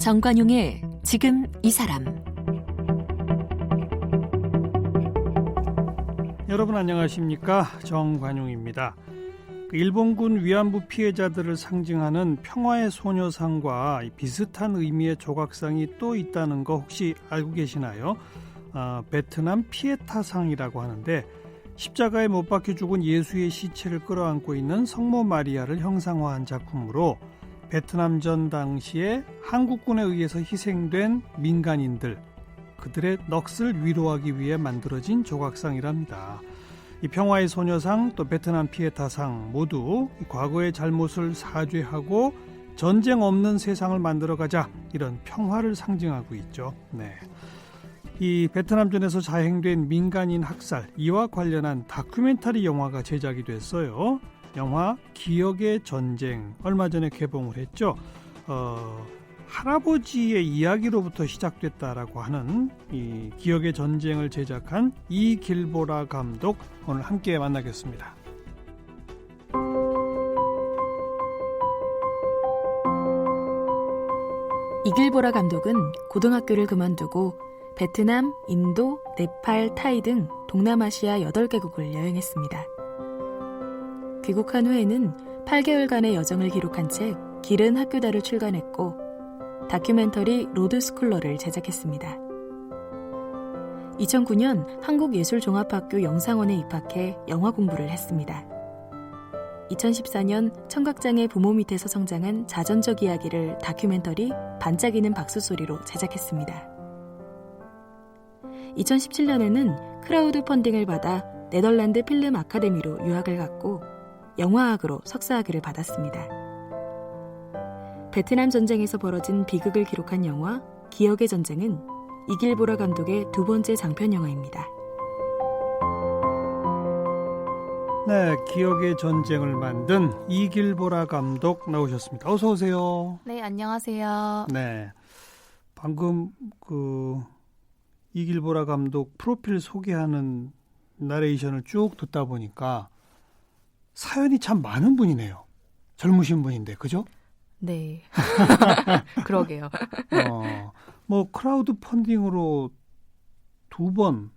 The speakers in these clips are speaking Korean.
정관용의 지금 이 사람. 여러분 안녕하십니까? 정관용입니다. 일본군 위안부 피해자들을 상징하는 평화의 소녀상과 비슷한 의미의 조각상이 또 있다는 거 혹시 알고 계시나요? 베트남 피에타상이라고 하는데 십자가에 못 박혀 죽은 예수의 시체를 끌어안고 있는 성모 마리아를 형상화한 작품으로 베트남전 당시에 한국군에 의해서 희생된 민간인들, 그들의 넋을 위로하기 위해 만들어진 조각상이랍니다. 이 평화의 소녀상 또 베트남 피에타상 모두 과거의 잘못을 사죄하고 전쟁 없는 세상을 만들어가자, 이런 평화를 상징하고 있죠. 네. 이 베트남전에서 자행된 민간인 학살, 이와 관련한 다큐멘터리 영화가 제작이 됐어요. 영화 기억의 전쟁, 얼마 전에 개봉을 했죠. 할아버지의 이야기로부터 시작됐다라고 하는 이 기억의 전쟁을 제작한 이길보라 감독, 오늘 함께 만나겠습니다. 이길보라 감독은 고등학교를 그만두고 베트남, 인도, 네팔, 타이 등 동남아시아 8개국을 여행했습니다. 귀국한 후에는 8개월간의 여정을 기록한 책 길은 학교다를 출간했고 다큐멘터리 로드스쿨러를 제작했습니다. 2009년 한국예술종합학교 영상원에 입학해 영화 공부를 했습니다. 2014년 청각장애 부모 밑에서 성장한 자전적 이야기를 다큐멘터리 반짝이는 박수소리로 제작했습니다. 2017년에는 크라우드 펀딩을 받아 네덜란드 필름 아카데미로 유학을 갔고 영화학으로 석사학위를 받았습니다. 베트남 전쟁에서 벌어진 비극을 기록한 영화 기억의 전쟁은 이길보라 감독의 두 번째 장편 영화입니다. 네, 기억의 전쟁을 만든 이길보라 감독 나오셨습니다. 어서 오세요. 네, 안녕하세요. 네, 방금 이길보라 감독 프로필 소개하는 나레이션을 쭉 듣다 보니까 사연이 참 많은 분이네요. 젊으신 분인데, 그죠? 네. 그러게요. 크라우드 펀딩으로 두 번,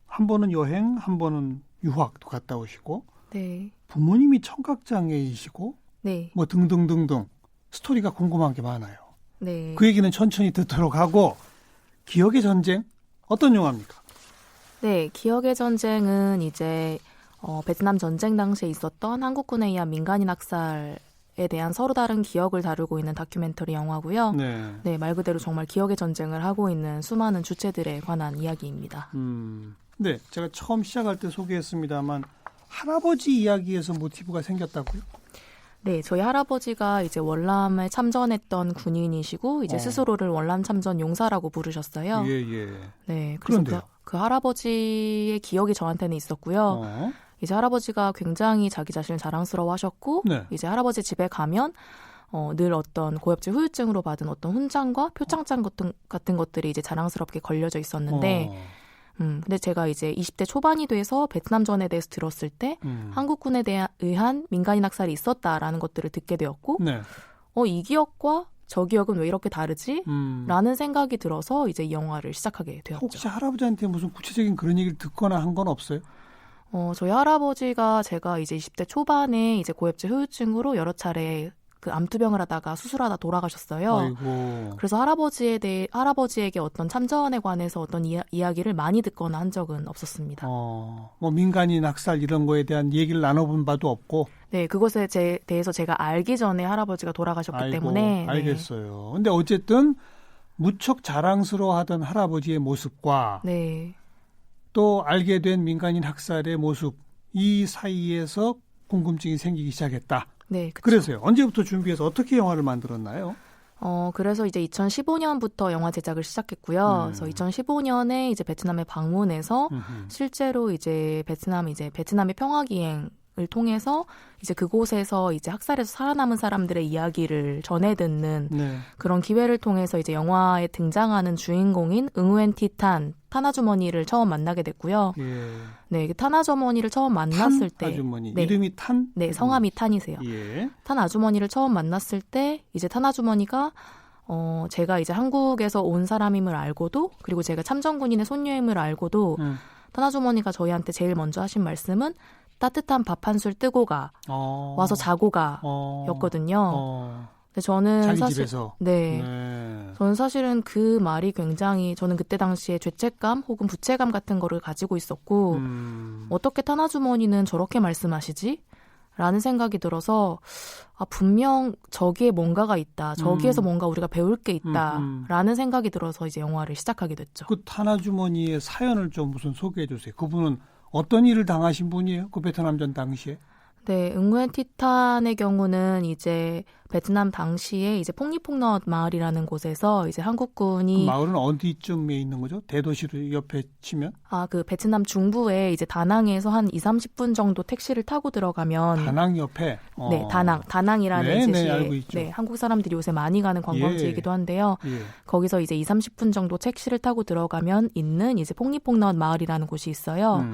한 번은 여행, 한 번은 유학도 갔다 오시고, 네. 부모님이 청각장애이시고, 네. 등등등등 스토리가 궁금한 게 많아요. 네. 그 얘기는 천천히 듣도록 하고, 기억의 전쟁, 어떤 영화입니까? 네, 기억의 전쟁은 이제 베트남 전쟁 당시에 있었던 한국군에 의한 민간인 학살에 대한 서로 다른 기억을 다루고 있는 다큐멘터리 영화고요. 네, 말 그대로 정말 기억의 전쟁을 하고 있는 수많은 주체들에 관한 이야기입니다. 네, 제가 처음 시작할 때 소개했습니다만 할아버지 이야기에서 모티브가 생겼다고요? 네, 저희 할아버지가 이제 월남에 참전했던 군인이시고 이제 스스로를 월남 참전 용사라고 부르셨어요. 예. 네, 그래서 그 할아버지의 기억이 저한테는 있었고요. 이제 할아버지가 굉장히 자기 자신을 자랑스러워하셨고, 네. 이제 할아버지 집에 가면 늘 어떤 고엽제 후유증으로 받은 어떤 훈장과 표창장 같은 것들이 이제 자랑스럽게 걸려져 있었는데. 근데 제가 이제 20대 초반이 돼서 베트남전에 대해서 들었을 때 한국군에 의한 민간인 학살이 있었다라는 것들을 듣게 되었고, 네. 이 기억과 저 기억은 왜 이렇게 다르지? 라는 생각이 들어서 이제 이 영화를 시작하게 되었죠. 혹시 할아버지한테 무슨 구체적인 그런 얘기를 듣거나 한 건 없어요? 저희 할아버지가 제가 이제 20대 초반에 이제 고엽제 후유증으로 여러 차례 그 암투병을 하다가 수술하다 돌아가셨어요. 아이고. 그래서 할아버지에게 어떤 참전에 관해서 어떤 이야기를 많이 듣거나 한 적은 없었습니다. 민간인 학살 이런 거에 대한 얘기를 나눠본 바도 없고. 네, 그것에 대해서 제가 알기 전에 할아버지가 돌아가셨기 때문에. 알겠어요. 근데 어쨌든 무척 자랑스러워하던 할아버지의 모습과 네. 또 알게 된 민간인 학살의 모습, 이 사이에서 궁금증이 생기기 시작했다. 네, 그쵸. 그래서요. 언제부터 준비해서 어떻게 영화를 만들었나요? 그래서 이제 2015년부터 영화 제작을 시작했고요. 그래서 2015년에 이제 베트남에 방문해서 실제로 이제 베트남의 평화기행을 통해서 이제 그곳에서 이제 학살에서 살아남은 사람들의 이야기를 전해 듣는 네. 그런 기회를 통해서 이제 영화에 등장하는 주인공인 응우엔 티탄 탄아주머니를 처음 만나게 됐고요. 예. 네, 탄아주머니를 처음 만났을 때 아주머니 네. 이름이 탄? 네, 성함이 탄이세요. 예. 탄 아주머니를 처음 만났을 때 이제 탄 아주머니가 제가 이제 한국에서 온 사람임을 알고도 그리고 제가 참전군인의 손녀임을 알고도 탄아주머니가 저희한테 제일 먼저 하신 말씀은 따뜻한 밥 한 술 뜨고 가. 와서 자고 가. 였거든요. 근데 저는 자기 사실 집에서. 네. 저는 사실은 그 말이 굉장히 저는 그때 당시에 죄책감 혹은 부채감 같은 거를 가지고 있었고 어떻게 탄아주머니는 저렇게 말씀하시지? 라는 생각이 들어서 분명 저기에 뭔가가 있다. 저기에서 뭔가 우리가 배울 게 있다. 라는 생각이 들어서 이제 영화를 시작하게 됐죠. 그 탄아주머니의 사연을 좀 우선 소개해 주세요. 그분은 어떤 일을 당하신 분이에요? 그 베트남전 당시에? 네, 응우엔 티탄의 경우는 이제 베트남 당시에 이제 폭리폭넛 마을이라는 곳에서 이제 한국군이 그 마을은 어디쯤에 있는 거죠? 대도시로 옆에 치면? 그 베트남 중부에 이제 다낭에서 한 2-30분 정도 택시를 타고 들어가면 다낭 옆에? 네, 다낭이라는 이제 네, 알고 있죠. 네, 한국 사람들이 요새 많이 가는 관광지이기도 한데요. 예. 거기서 이제 2-30분 정도 택시를 타고 들어가면 있는 이제 폭리폭넛 마을이라는 곳이 있어요.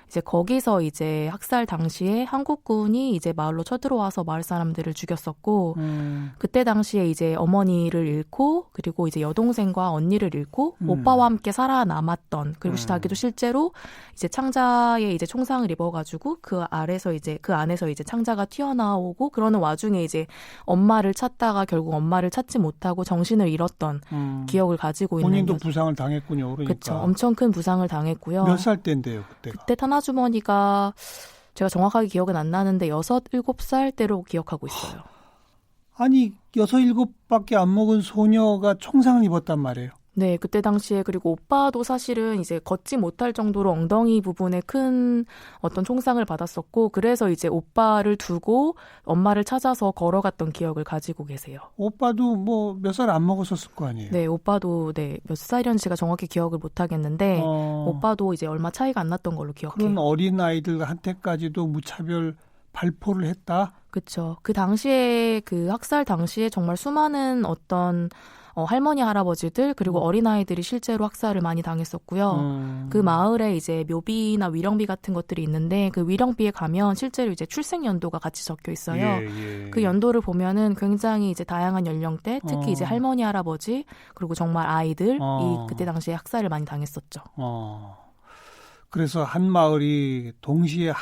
이제 거기서 이제 학살 당시에 한국군이 이제 마을로 쳐들어와서 마을 사람들을 죽였었고 그때 당시에 이제 어머니를 잃고 그리고 이제 여동생과 언니를 잃고 오빠와 함께 살아남았던 그리고 자기도 실제로 이제 창자에 이제 총상을 입어가지고 그 안에서 이제 창자가 튀어나오고 그러는 와중에 이제 엄마를 찾다가 결국 엄마를 찾지 못하고 정신을 잃었던 기억을 가지고 있는 본인도 부상을 당했군요. 그러니까. 그렇죠. 엄청 큰 부상을 당했고요. 몇 살 때인데요, 그때가? 그때 탄아주머니가 제가 정확하게 기억은 안 나는데 6, 7살 때로 기억하고 있어요. 아니 6, 7밖에 안 먹은 소녀가 총상을 입었단 말이에요. 네, 그때 당시에 그리고 오빠도 사실은 이제 걷지 못할 정도로 엉덩이 부분에 큰 어떤 총상을 받았었고 그래서 이제 오빠를 두고 엄마를 찾아서 걸어갔던 기억을 가지고 계세요. 오빠도 뭐 몇 살 안 먹었었을 거 아니에요? 네, 오빠도 몇 살이었는지 제가 정확히 기억을 못 하겠는데 오빠도 이제 얼마 차이가 안 났던 걸로 기억해요. 그런 어린 아이들한테까지도 무차별 발포를 했다? 그렇죠. 그 당시에 그 학살 당시에 정말 수많은 어떤 할머니, 할아버지들 그리고 어린아이들이 실제로 학살을 많이 당했었고요. 그 마을에 이제 묘비나 위령비 같은 것들이 있는데 그 위령비에 가면 실제로 이제 출생 연도가 같이 적혀 있어요. 예. 그 연도를 보면은 굉장히 이제 다양한 연령대, 특히 이제 할머니, 할아버지 그리고 정말 아이들이 그때 당시에 학살을 많이 당했었죠. 그래서 한 마을이 동시에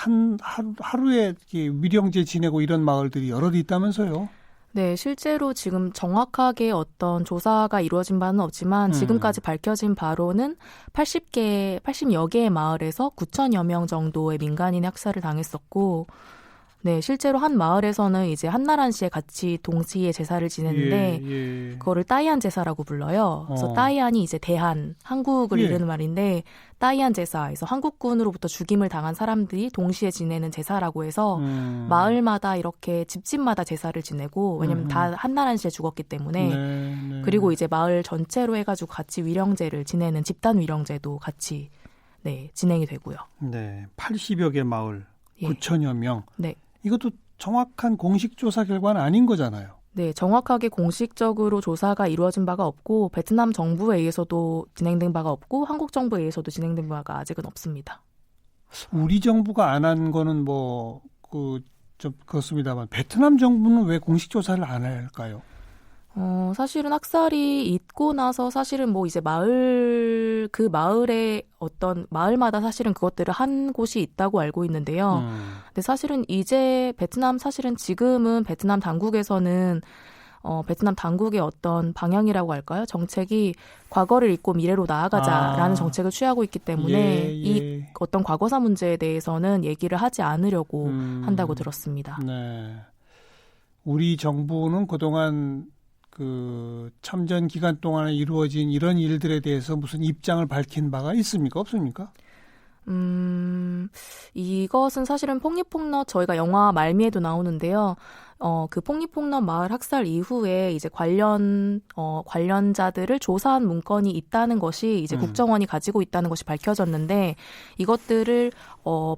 하루에 위령제 지내고 이런 마을들이 여럿 있다면서요? 네, 실제로 지금 정확하게 어떤 조사가 이루어진 바는 없지만 지금까지 밝혀진 바로는 80여 개의 마을에서 9천여 명 정도의 민간인의 학살을 당했었고 네, 실제로 한 마을에서는 이제 한나란시에 같이 동시에 제사를 지냈는데 그거를 따이안 제사라고 불러요. 그래서 따이안이 이제 대한, 한국을 이르는 말인데 따이안 제사에서 한국군으로부터 죽임을 당한 사람들이 동시에 지내는 제사라고 해서 마을마다 이렇게 집집마다 제사를 지내고 왜냐면 다 한나란시에 죽었기 때문에 그리고 이제 마을 전체로 해가지고 같이 위령제를 지내는 집단 위령제도 같이 진행이 되고요. 네, 80여 개 마을, 9천여 명. 네. 이것도 정확한 공식 조사 결과는 아닌 거잖아요. 네, 정확하게 공식적으로 조사가 이루어진 바가 없고 베트남 정부에 의해서도 진행된 바가 없고 한국 정부에 의해서도 진행된 바가 아직은 없습니다. 우리 정부가 안 한 거는 좀 그렇습니다만 베트남 정부는 왜 공식 조사를 안 할까요? 사실은 학살이 있고 나서 사실은 뭐 이제 그 마을에 어떤 마을마다 사실은 그것들을 한 곳이 있다고 알고 있는데요. 근데 사실은 이제 사실은 지금은 베트남 당국에서는 베트남 당국의 어떤 방향이라고 할까요? 정책이 과거를 잊고 미래로 나아가자라는 정책을 취하고 있기 때문에 이 어떤 과거사 문제에 대해서는 얘기를 하지 않으려고 한다고 들었습니다. 네. 우리 정부는 그동안 그 참전 기간 동안에 이루어진 이런 일들에 대해서 무슨 입장을 밝힌 바가 있습니까? 없습니까? 이것은 사실은 폭리폭넛 저희가 영화 말미에도 나오는데요. 그 폭리폭넛 마을 학살 이후에 이제 관련자들을 조사한 문건이 있다는 것이 이제 국정원이 가지고 있다는 것이 밝혀졌는데 이것들을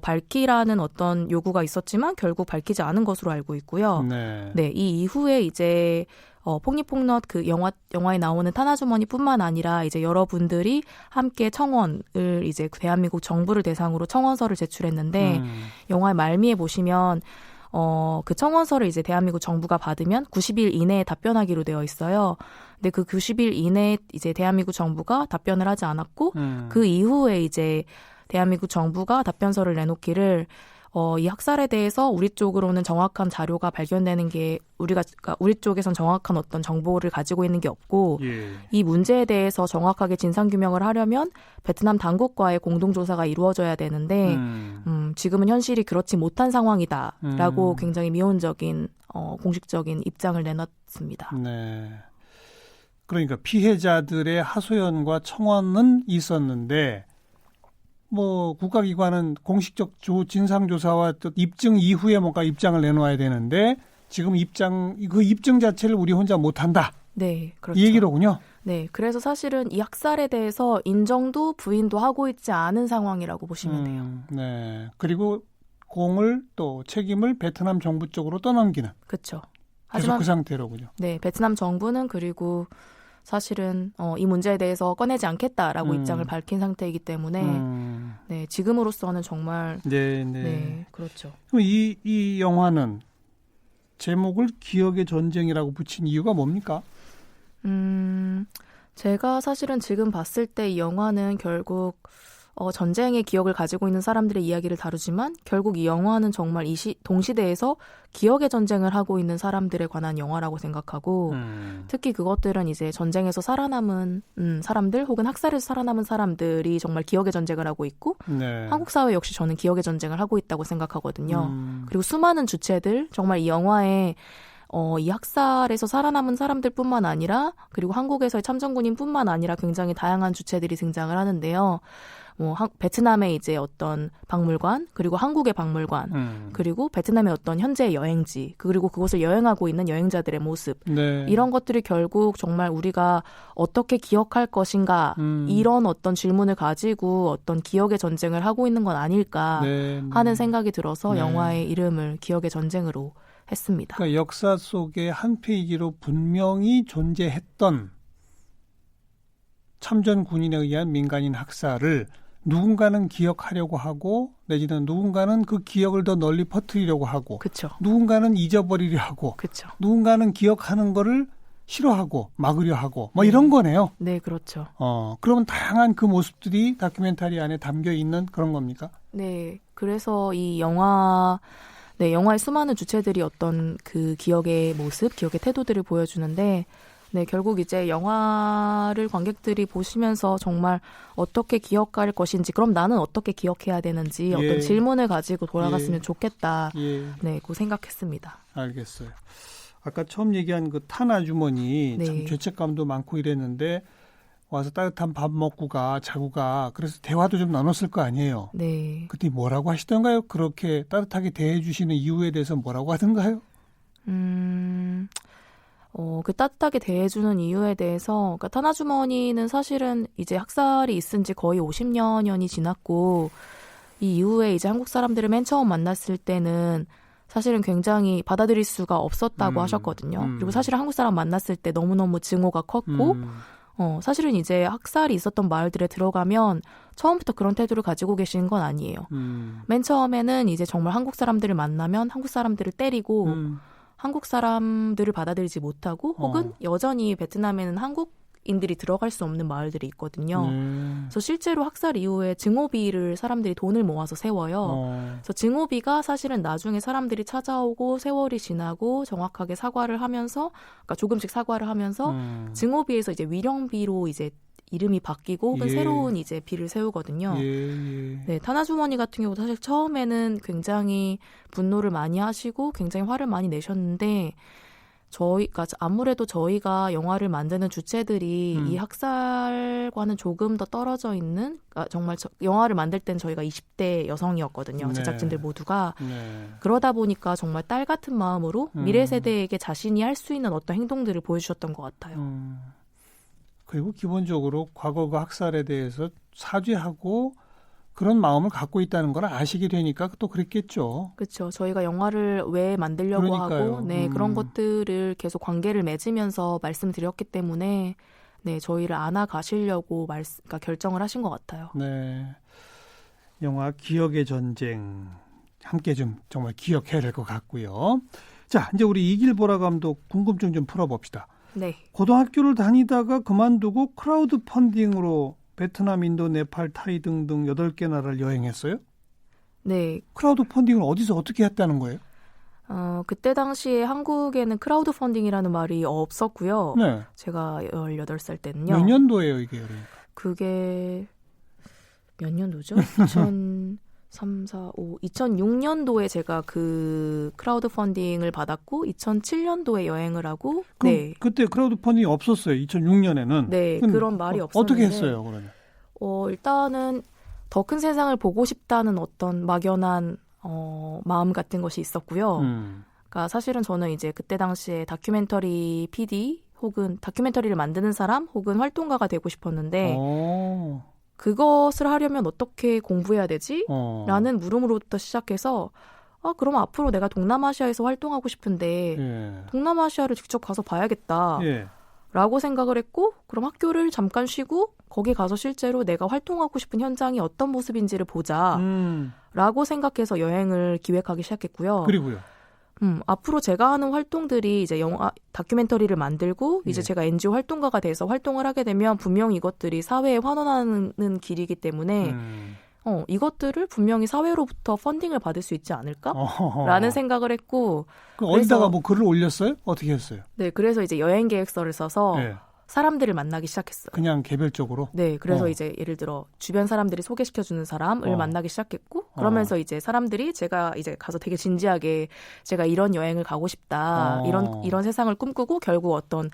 밝히라는 어떤 요구가 있었지만 결국 밝히지 않은 것으로 알고 있고요. 네, 이 이후에 이제 폭리폭넛 그 영화에 나오는 탄아주머니뿐만 아니라 이제 여러분들이 함께 청원을 이제 대한민국 정부를 대상으로 청원서를 제출했는데 영화의 말미에 보시면 그 청원서를 이제 대한민국 정부가 받으면 90일 이내에 답변하기로 되어 있어요. 근데 그 90일 이내에 이제 대한민국 정부가 답변을 하지 않았고 그 이후에 이제 대한민국 정부가 답변서를 내놓기를 이 학살에 대해서 우리 쪽으로는 정확한 자료가 발견되는 게 그러니까 우리 쪽에선 정확한 어떤 정보를 가지고 있는 게 없고 이 문제에 대해서 정확하게 진상규명을 하려면 베트남 당국과의 공동조사가 이루어져야 되는데 지금은 현실이 그렇지 못한 상황이다라고 굉장히 미온적인 공식적인 입장을 내놨습니다. 네. 그러니까 피해자들의 하소연과 청원은 있었는데 뭐 국가기관은 공식적 진상조사와 또 입증 이후에 뭔가 입장을 내놓아야 되는데 지금 그 입증 자체를 우리 혼자 못한다. 네, 그렇죠. 이 얘기로군요. 네, 그래서 사실은 이 학살에 대해서 인정도 부인도 하고 있지 않은 상황이라고 보시면 돼요. 네, 그리고 공을 또 책임을 베트남 정부 쪽으로 떠넘기는. 그렇죠. 하지만 그 상태로군요. 네, 베트남 정부는 그리고 사실은 이 문제에 대해서 꺼내지 않겠다라고 입장을 밝힌 상태이기 때문에 네, 지금으로서는 정말 네, 그렇죠. 그럼 이 영화는 제목을 기억의 전쟁이라고 붙인 이유가 뭡니까? 제가 사실은 지금 봤을 때 이 영화는 결국 전쟁의 기억을 가지고 있는 사람들의 이야기를 다루지만 결국 이 영화는 정말 동시대에서 기억의 전쟁을 하고 있는 사람들에 관한 영화라고 생각하고 특히 그것들은 이제 전쟁에서 살아남은 사람들 혹은 학살에서 살아남은 사람들이 정말 기억의 전쟁을 하고 있고 네. 한국 사회 역시 저는 기억의 전쟁을 하고 있다고 생각하거든요. 그리고 수많은 주체들 정말 이 영화에 이 학살에서 살아남은 사람들뿐만 아니라 그리고 한국에서의 참전군인뿐만 아니라 굉장히 다양한 주체들이 등장을 하는데요. 베트남의 이제 어떤 박물관, 그리고 한국의 박물관, 그리고 베트남의 어떤 현재 여행지, 그리고 그곳을 여행하고 있는 여행자들의 모습, 네. 이런 것들이 결국 정말 우리가 어떻게 기억할 것인가, 이런 어떤 질문을 가지고 어떤 기억의 전쟁을 하고 있는 건 아닐까 하는 생각이 들어서 영화의 이름을 기억의 전쟁으로 했습니다. 그러니까 역사 속의 한 페이지로 분명히 존재했던 참전 군인에 의한 민간인 학살을 누군가는 기억하려고 하고 내지는 누군가는 그 기억을 더 널리 퍼뜨리려고 하고 그쵸. 누군가는 잊어버리려 하고 그쵸. 누군가는 기억하는 거를 싫어하고 막으려 하고 뭐 이런 거네요. 네, 그렇죠. 그러면 다양한 그 모습들이 다큐멘터리 안에 담겨 있는 그런 겁니까? 네, 그래서 이 영화의 수많은 주체들이 어떤 그 기억의 모습, 기억의 태도들을 보여주는데 네, 결국 이제 영화를 관객들이 보시면서 정말 어떻게 기억할 것인지, 그럼 나는 어떻게 기억해야 되는지 어떤 질문을 가지고 돌아갔으면 좋겠다. 네, 그 생각했습니다. 알겠어요. 아까 처음 얘기한 그 탄 아주머니 참 죄책감도 많고 이랬는데 와서 따뜻한 밥 먹고 자고 가. 그래서 대화도 좀 나눴을 거 아니에요. 네. 그때 뭐라고 하시던가요? 그렇게 따뜻하게 대해 주시는 이유에 대해서 뭐라고 하던가요? 그 따뜻하게 대해주는 이유에 대해서, 그러니까 탄 아주머니는 사실은 이제 학살이 있은 지 거의 50년이 지났고, 이 이후에 이제 한국 사람들을 맨 처음 만났을 때는 사실은 굉장히 받아들일 수가 없었다고 하셨거든요. 그리고 사실은 한국 사람 만났을 때 너무너무 증오가 컸고, 사실은 이제 학살이 있었던 마을들에 들어가면 처음부터 그런 태도를 가지고 계시는 건 아니에요. 맨 처음에는 이제 정말 한국 사람들을 만나면 한국 사람들을 때리고, 한국 사람들을 받아들이지 못하고 혹은 여전히 베트남에는 한국인들이 들어갈 수 없는 마을들이 있거든요. 그래서 실제로 학살 이후에 증오비를 사람들이 돈을 모아서 세워요. 그래서 증오비가 사실은 나중에 사람들이 찾아오고 세월이 지나고 정확하게 사과를 하면서, 그러니까 조금씩 사과를 하면서 증오비에서 이제 위령비로 이제 이름이 바뀌고 혹은 새로운 이제 비를 세우거든요. 네, 탄 아주머니 같은 경우 사실 처음에는 굉장히 분노를 많이 하시고 굉장히 화를 많이 내셨는데 그러니까 아무래도 저희가 영화를 만드는 주체들이 이 학살과는 조금 더 떨어져 있는, 그러니까 정말 영화를 만들 땐 저희가 20대 여성이었거든요. 제작진들 모두가. 그러다 보니까 정말 딸 같은 마음으로 미래 세대에게 자신이 할 수 있는 어떤 행동들을 보여주셨던 것 같아요. 그리고 기본적으로 과거 그 학살에 대해서 사죄하고 그런 마음을 갖고 있다는 걸 아시게 되니까 또 그랬겠죠. 그렇죠. 저희가 영화를 왜 만들려고 그러니까요. 하고 그런 것들을 계속 관계를 맺으면서 말씀드렸기 때문에 저희를 안아가시려고 그러니까 결정을 하신 것 같아요. 네, 영화 기억의 전쟁 함께 좀 정말 기억해야 될 것 같고요. 자, 이제 우리 이길보라 감독 궁금증 좀 풀어봅시다. 네. 고등학교를 다니다가 그만두고 크라우드 펀딩으로 베트남, 인도, 네팔, 타이 등등 8개 나라를 여행했어요? 네. 크라우드 펀딩을 어디서 어떻게 했다는 거예요? 그때 당시에 한국에는 크라우드 펀딩이라는 말이 없었고요. 네. 제가 18살 때는요. 몇 년도예요, 이게? 그러니까? 그게 몇 년도죠? 2003, 4, 5, 2006년도에 제가 그 크라우드 펀딩을 받았고 2007년도에 여행을 하고 네. 그때 크라우드 펀딩이 없었어요. 2006년에는. 네. 그런 말이 없었는데 어떻게 했어요, 그러면? 일단은 더 큰 세상을 보고 싶다는 어떤 막연한 마음 같은 것이 있었고요. 그러니까 사실은 저는 이제 그때 당시에 다큐멘터리 PD 혹은 다큐멘터리를 만드는 사람 혹은 활동가가 되고 싶었는데 그것을 하려면 어떻게 공부해야 되지? 라는 물음으로부터 시작해서 그럼 앞으로 내가 동남아시아에서 활동하고 싶은데 동남아시아를 직접 가서 봐야겠다. 라고 생각을 했고 그럼 학교를 잠깐 쉬고 거기 가서 실제로 내가 활동하고 싶은 현장이 어떤 모습인지를 보자 라고 생각해서 여행을 기획하기 시작했고요. 그리고요? 앞으로 제가 하는 활동들이 이제 영화 다큐멘터리를 만들고 이제 제가 NGO 활동가가 돼서 활동을 하게 되면 분명히 이것들이 사회에 환원하는 길이기 때문에 이것들을 분명히 사회로부터 펀딩을 받을 수 있지 않을까라는 생각을 했고 어디다가 뭐 글을 올렸어요? 어떻게 했어요? 네, 그래서 이제 여행 계획서를 써서 사람들을 만나기 시작했어요. 그냥 개별적으로? 네, 그래서 이제 예를 들어 주변 사람들이 소개시켜주는 사람을 만나기 시작했고 그러면서 이제 사람들이 제가 이제 가서 되게 진지하게 제가 이런 여행을 가고 싶다, 이런 세상을 꿈꾸고 결국 어떤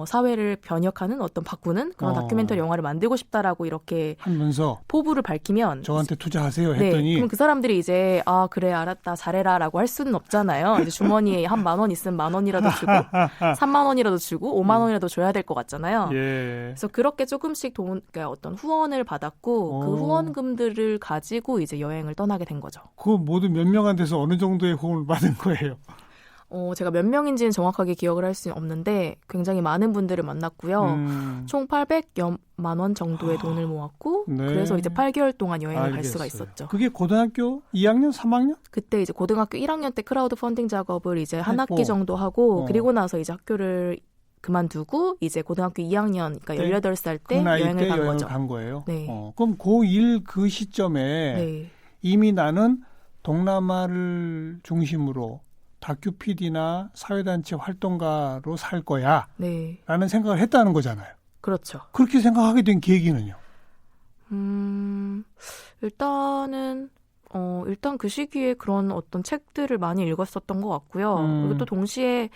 사회를 변혁하는 어떤 바꾸는 그런 다큐멘터리 영화를 만들고 싶다라고 이렇게 하면서 포부를 밝히면 저한테 투자하세요 했더니 그럼 그 사람들이 이제 그래 알았다 잘해라라고 할 수는 없잖아요. 이제 주머니에 한 10,000원 있으면 10,000원이라도 주고 30,000원이라도 주고 50,000원이라도 줘야 될 것 같잖아요. 그래서 그렇게 조금씩 그러니까 어떤 후원을 받았고 그 후원금들을 가지고 이제 여행을 떠나게 된 거죠. 그 모두 몇 명한테서 어느 정도의 후원을 받은 거예요? 제가 몇 명인지는 정확하게 기억을 할 수는 없는데 굉장히 많은 분들을 만났고요. 총 800여만 원 정도의 돈을 모았고 그래서 이제 8개월 동안 여행을 갈 수가 있었죠. 그게 고등학교 2학년, 3학년? 그때 이제 고등학교 1학년 때 크라우드 펀딩 작업을 이제 한 학기 정도 하고 그리고 나서 이제 학교를 그만두고 이제 고등학교 2학년 그러니까 18살 때 여행을 간 거죠. 간 거예요? 네. 그럼 고1 그 시점에 이미 나는 동남아를 중심으로 다큐 PD나 사회단체 활동가로 살 거야 라는 생각을 했다는 거잖아요. 그렇죠. 그렇게 생각하게 된 계기는요? 일단 그 시기에 그런 어떤 책들을 많이 읽었었던 것 같고요. 그리고 또 동시에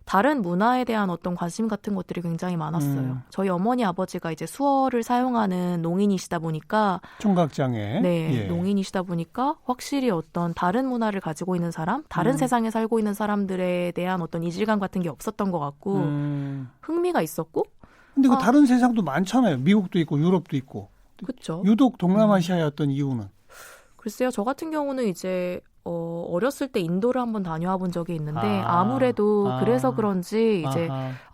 다른 문화에 대한 어떤 관심 같은 것들이 굉장히 많았어요. 저희 어머니 아버지가 이제 수어를 사용하는 농인이시다 보니까 청각장애 농인이시다 보니까 확실히 어떤 다른 문화를 가지고 있는 사람, 다른 세상에 살고 있는 사람들에 대한 어떤 이질감 같은 게 없었던 것 같고 흥미가 있었고. 근데 그 다른 세상도 많잖아요. 미국도 있고 유럽도 있고. 그렇죠. 유독 동남아시아였던 이유는? 글쎄요. 저 같은 경우는 이제 어렸을 때 인도를 한번 다녀와 본 적이 있는데 아무래도 그래서 그런지 이제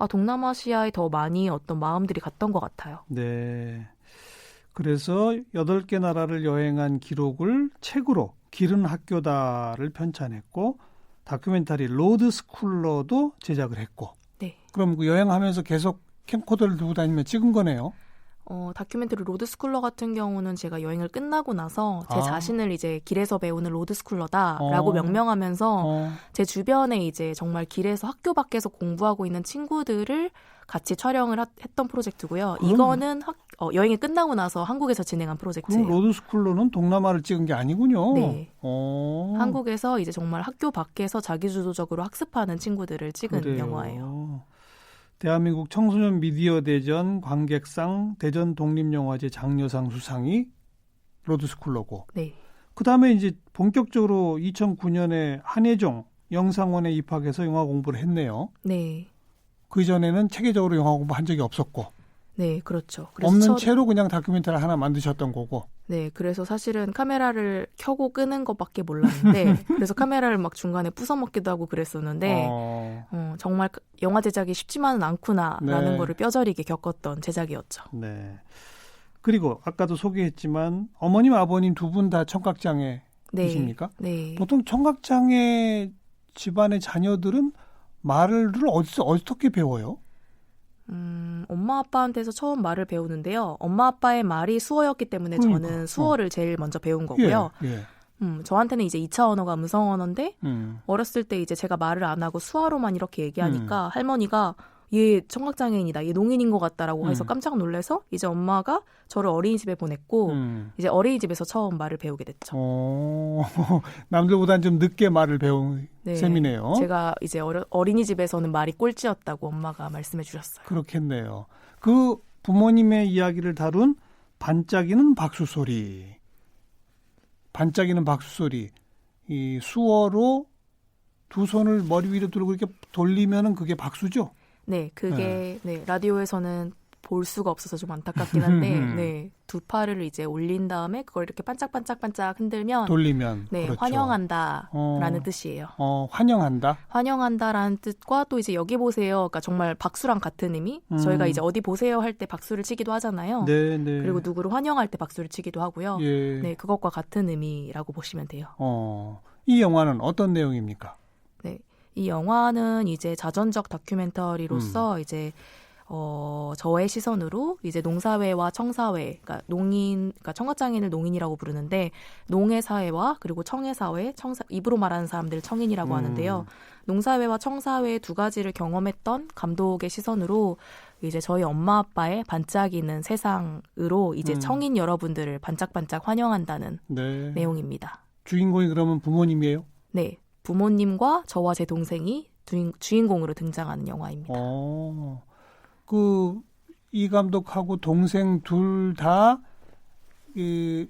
동남아시아에 더 많이 어떤 마음들이 갔던 것 같아요. 네. 그래서 8개 나라를 여행한 기록을 책으로 기른 학교다를 편찬했고 다큐멘터리 로드 스쿨러도 제작을 했고. 네. 그럼 그 여행하면서 계속 캠코더를 들고 다니며 찍은 거네요. 다큐멘터리 로드스쿨러 같은 경우는 제가 여행을 끝나고 나서 제 자신을 이제 길에서 배우는 로드스쿨러다라고 명명하면서 제 주변에 이제 정말 길에서 학교 밖에서 공부하고 있는 친구들을 같이 촬영을 했던 프로젝트고요. 이거는 여행이 끝나고 나서 한국에서 진행한 프로젝트예요. 그럼 로드스쿨러는 동남아를 찍은 게 아니군요. 네. 한국에서 이제 정말 학교 밖에서 자기주도적으로 학습하는 친구들을 찍은 영화예요. 대한민국 청소년 미디어 대전 관객상 대전 독립영화제 장려상 수상이 로드스쿨러고. 네. 그다음에 이제 본격적으로 2009년에 한예종 영상원에 입학해서 영화 공부를 했네요. 네. 그 전에는 체계적으로 영화 공부한 적이 없었고. 네, 그렇죠. 없는 채로 그냥 다큐멘터리 하나 만드셨던 거고. 네, 그래서 사실은 카메라를 켜고 끄는 것밖에 몰랐는데 그래서 카메라를 막 중간에 부숴먹기도 하고 그랬었는데 정말 영화 제작이 쉽지만은 않구나라는 거를 뼈저리게 겪었던 제작이었죠. 네. 그리고 아까도 소개했지만 어머님, 아버님 두 분 다 청각장애 네.이십니까? 네. 보통 청각장애 집안의 자녀들은 말을 어떻게 배워요? 엄마 아빠한테서 처음 말을 배우는데요. 엄마 아빠의 말이 수어였기 때문에 저는 수어를 제일 먼저 배운 거고요. 예. 저한테는 이제 2차 언어가 음성 언어인데 어렸을 때 이제 제가 말을 안 하고 수화로만 이렇게 얘기하니까 할머니가 얘 청각장애인이다, 얘 농인인 것 같다라고 해서 깜짝 놀라서 이제 엄마가 저를 어린이집에 보냈고 이제 어린이집에서 처음 말을 배우게 됐죠. 남들보다는 좀 늦게 말을 배운 셈이네요. 제가 이제 어린이집에서는 말이 꼴찌였다고 엄마가 말씀해 주셨어요. 그렇겠네요. 그 부모님의 이야기를 다룬 반짝이는 박수 소리. 이 수어로 두 손을 머리 위로 들고 이렇게 돌리면은 그게 박수죠? 네, 그게 라디오에서는 볼 수가 없어서 좀 안타깝긴 한데 두 팔을 이제 올린 다음에 그걸 이렇게 반짝반짝반짝 흔들면 돌리면 그렇죠. 환영한다라는 뜻이에요. 환영한다? 환영한다라는 뜻과 또 이제 여기 보세요. 그러니까 정말 박수랑 같은 의미. 저희가 이제 어디 보세요 할 때 박수를 치기도 하잖아요. 네. 그리고 누구를 환영할 때 박수를 치기도 하고요. 예. 네, 그것과 같은 의미라고 보시면 돼요. 이 영화는 어떤 내용입니까? 네, 이 영화는 이제 자전적 다큐멘터리로서 이제 저의 시선으로 이제 농사회와 청사회, 그러니까 청각장애인을 농인이라고 부르는데 농의 사회와 그리고 청의 사회, 입으로 말하는 사람들을 청인이라고 하는데요. 농사회와 청사회 두 가지를 경험했던 감독의 시선으로 이제 저희 엄마 아빠의 반짝이는 세상으로 이제 청인 여러분들을 반짝반짝 환영한다는 내용입니다. 주인공이 그러면 부모님이에요? 네, 부모님과 저와 제 동생이 주인공으로 등장하는 영화입니다. 이 감독하고 동생 둘 다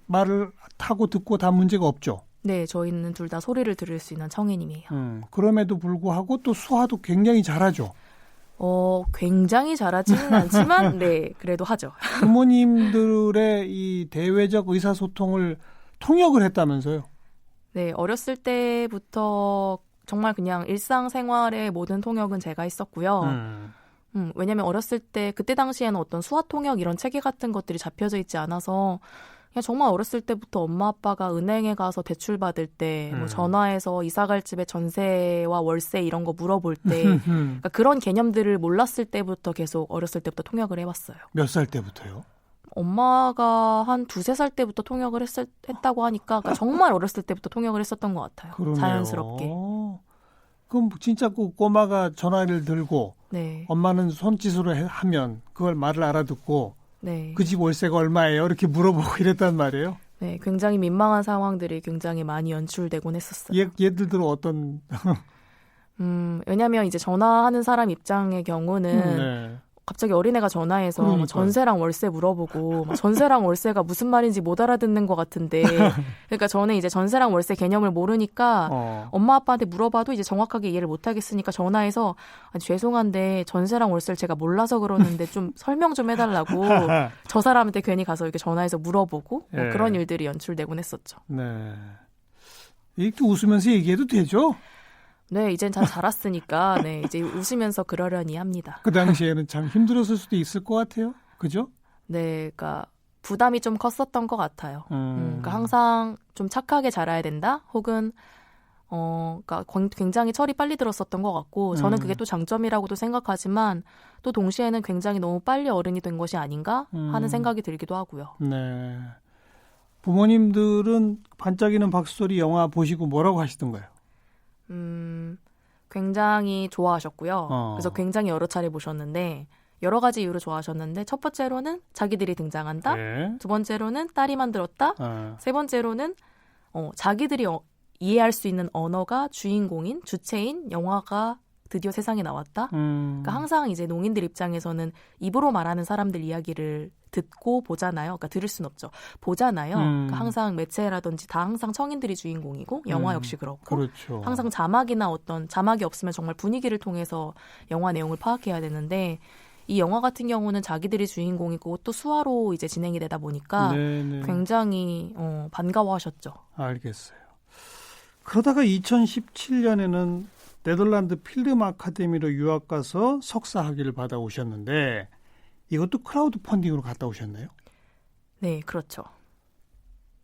말을 타고 듣고 다 문제가 없죠? 네, 저희는 둘 다 소리를 들을 수 있는 청인님이에요. 그럼에도 불구하고 또 수화도 굉장히 잘하죠? 굉장히 잘하지는 않지만 네, 그래도 하죠. 부모님들의 이 대외적 의사소통을 통역을 했다면서요? 네, 어렸을 때부터 정말 그냥 일상생활의 모든 통역은 제가 했었고요. 왜냐면 어렸을 때 그때 당시에는 어떤 수화통역 이런 체계 같은 것들이 잡혀져 있지 않아서 그냥 정말 어렸을 때부터 엄마 아빠가 은행에 가서 대출 받을 때 뭐 전화해서 이사갈 집에 전세와 월세 이런 거 물어볼 때 그러니까 그런 개념들을 몰랐을 때부터 계속 어렸을 때부터 통역을 해왔어요. 몇 살 때부터요? 엄마가 한 2-3살 때부터 통역을 했다고 하니까 그러니까 정말 어렸을 때부터 통역을 했었던 것 같아요. 그러네요. 자연스럽게. 그럼 진짜 꼬마가 전화를 들고 엄마는 손짓으로 하면 그걸 말을 알아듣고 그 집 월세가 얼마예요? 이렇게 물어보고 이랬단 말이에요? 네, 굉장히 민망한 상황들이 굉장히 많이 연출되곤 했었어요. 예를 들어 어떤? 왜냐하면 이제 전화하는 사람 입장의 경우는 갑자기 어린애가 전화해서 전세랑 월세 물어보고 전세랑 월세가 무슨 말인지 못 알아듣는 것 같은데 그러니까 저는 이제 전세랑 월세 개념을 모르니까 엄마 아빠한테 물어봐도 이제 정확하게 이해를 못 하겠으니까 전화해서 죄송한데 전세랑 월세를 제가 몰라서 그러는데 좀 설명 좀 해달라고 저 사람한테 괜히 가서 이렇게 전화해서 물어보고 뭐 그런 일들이 연출되곤 했었죠. 네, 이렇게 웃으면서 얘기해도 되죠? 네, 이젠 잘 자랐으니까 네, 이제 웃으면서 그러려니 합니다. 그 당시에는 참 힘들었을 수도 있을 것 같아요. 그죠? 네, 그러니까 부담이 좀 컸었던 것 같아요. 그러니까 항상 좀 착하게 자라야 된다. 혹은 그러니까 굉장히 철이 빨리 들었었던 것 같고 저는 그게 또 장점이라고도 생각하지만 또 동시에는 굉장히 너무 빨리 어른이 된 것이 아닌가 하는 생각이 들기도 하고요. 네. 부모님들은 반짝이는 박수소리 영화 보시고 뭐라고 하시던가요? 굉장히 좋아하셨고요. 그래서 굉장히 여러 차례 보셨는데 여러 가지 이유로 좋아하셨는데 첫 번째로는 자기들이 등장한다. 두 번째로는 딸이 만들었다. 세 번째로는 자기들이 이해할 수 있는 언어가 주인공인 주체인 영화가 드디어 세상에 나왔다. 그러니까 항상 이제 농인들 입장에서는 입으로 말하는 사람들 이야기를 듣고 보잖아요. 그러니까 들을 순 없죠. 보잖아요. 그러니까 항상 매체라든지 다 항상 청인들이 주인공이고 영화 역시 그렇고 그렇죠. 항상 자막이나 어떤 자막이 없으면 정말 분위기를 통해서 영화 내용을 파악해야 되는데 이 영화 같은 경우는 자기들이 주인공이고 또 수화로 이제 진행이 되다 보니까 굉장히 반가워하셨죠. 알겠어요. 그러다가 2017년에는 네덜란드 필름 아카데미로 유학 가서 석사 학위를 받아오셨는데 이것도 크라우드 펀딩으로 갔다 오셨나요? 네, 그렇죠.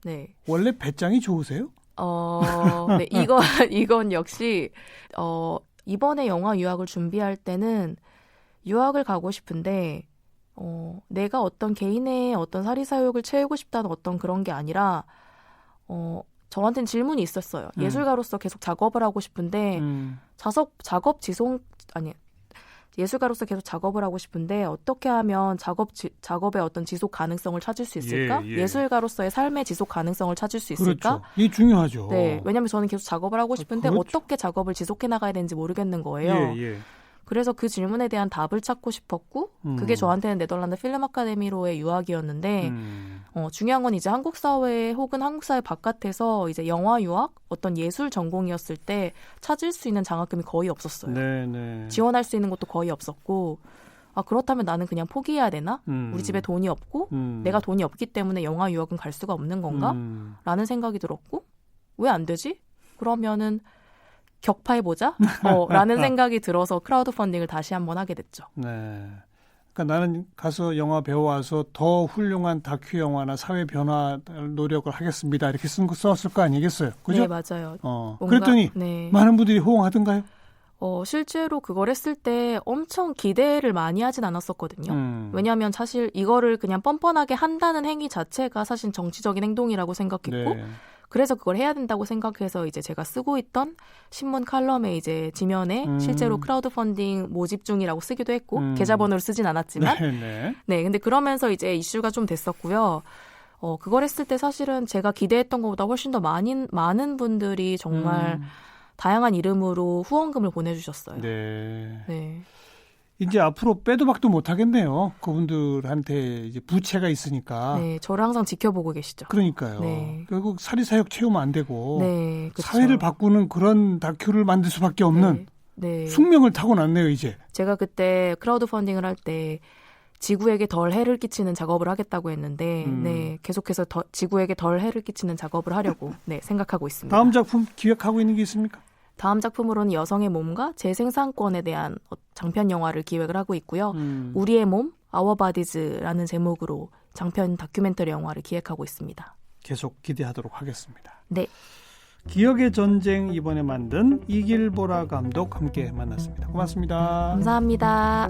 네. 원래 배짱이 좋으세요? 네, 이건 역시 이번에 영화 유학을 준비할 때는 유학을 가고 싶은데 내가 어떤 개인의 어떤 사리사욕을 채우고 싶다는 어떤 그런 게 아니라 저한테는 질문이 있었어요. 예술가로서 계속 작업을 하고 싶은데 예술가로서 계속 작업을 하고 싶은데 어떻게 하면 작업의 어떤 지속 가능성을 찾을 수 있을까? 예술가로서의 삶의 지속 가능성을 찾을 수 있을까? 그렇죠. 이게 중요하죠. 네, 왜냐하면 저는 계속 작업을 하고 싶은데 그렇죠. 어떻게 작업을 지속해 나가야 되는지 모르겠는 거예요. 그래서 그 질문에 대한 답을 찾고 싶었고 그게 저한테는 네덜란드 필름 아카데미로의 유학이었는데 중요한 건 이제 한국 사회 혹은 한국 사회 바깥에서 이제 영화 유학 어떤 예술 전공이었을 때 찾을 수 있는 장학금이 거의 없었어요. 네네. 지원할 수 있는 것도 거의 없었고 그렇다면 나는 그냥 포기해야 되나? 우리 집에 돈이 없고 내가 돈이 없기 때문에 영화 유학은 갈 수가 없는 건가? 라는 생각이 들었고 왜 안 되지? 그러면은 격파해보자? 라는 생각이 들어서 크라우드 펀딩을 다시 한번 하게 됐죠. 네. 그러니까 나는 가서 영화 배워와서 더 훌륭한 다큐 영화나 사회 변화 노력을 하겠습니다. 이렇게 썼을 거 아니겠어요? 그죠? 네, 맞아요. 그랬더니 많은 분들이 호응하던가요? 실제로 그걸 했을 때 엄청 기대를 많이 하진 않았었거든요. 왜냐하면 사실 이거를 그냥 뻔뻔하게 한다는 행위 자체가 사실 정치적인 행동이라고 생각했고 네. 그래서 그걸 해야 된다고 생각해서 이제 제가 쓰고 있던 신문 칼럼에 이제 지면에 실제로 크라우드 펀딩 모집 중이라고 쓰기도 했고 계좌번호를 쓰진 않았지만 네, 근데 그러면서 이제 이슈가 좀 됐었고요. 그걸 했을 때 사실은 제가 기대했던 것보다 훨씬 더 많은 분들이 정말 다양한 이름으로 후원금을 보내주셨어요. 네. 이제 앞으로 빼도 박도 못 하겠네요. 그분들한테 이제 부채가 있으니까. 네, 저를 항상 지켜보고 계시죠. 그러니까요. 네. 결국 사리사욕 채우면 안 되고 네, 그렇죠. 사회를 바꾸는 그런 다큐를 만들 수밖에 없는 숙명을 타고났네요, 이제. 제가 그때 크라우드 펀딩을 할 때 지구에게 덜 해를 끼치는 작업을 하겠다고 했는데 네, 계속해서 지구에게 덜 해를 끼치는 작업을 하려고 생각하고 있습니다. 다음 작품 기획하고 있는 게 있습니까? 다음 작품으로는 여성의 몸과 재생산권에 대한 장편 영화를 기획을 하고 있고요. 우리의 몸, Our Bodies라는 제목으로 장편 다큐멘터리 영화를 기획하고 있습니다. 계속 기대하도록 하겠습니다. 네. 기억의 전쟁 이번에 만든 이길보라 감독 함께 만났습니다. 고맙습니다. 감사합니다.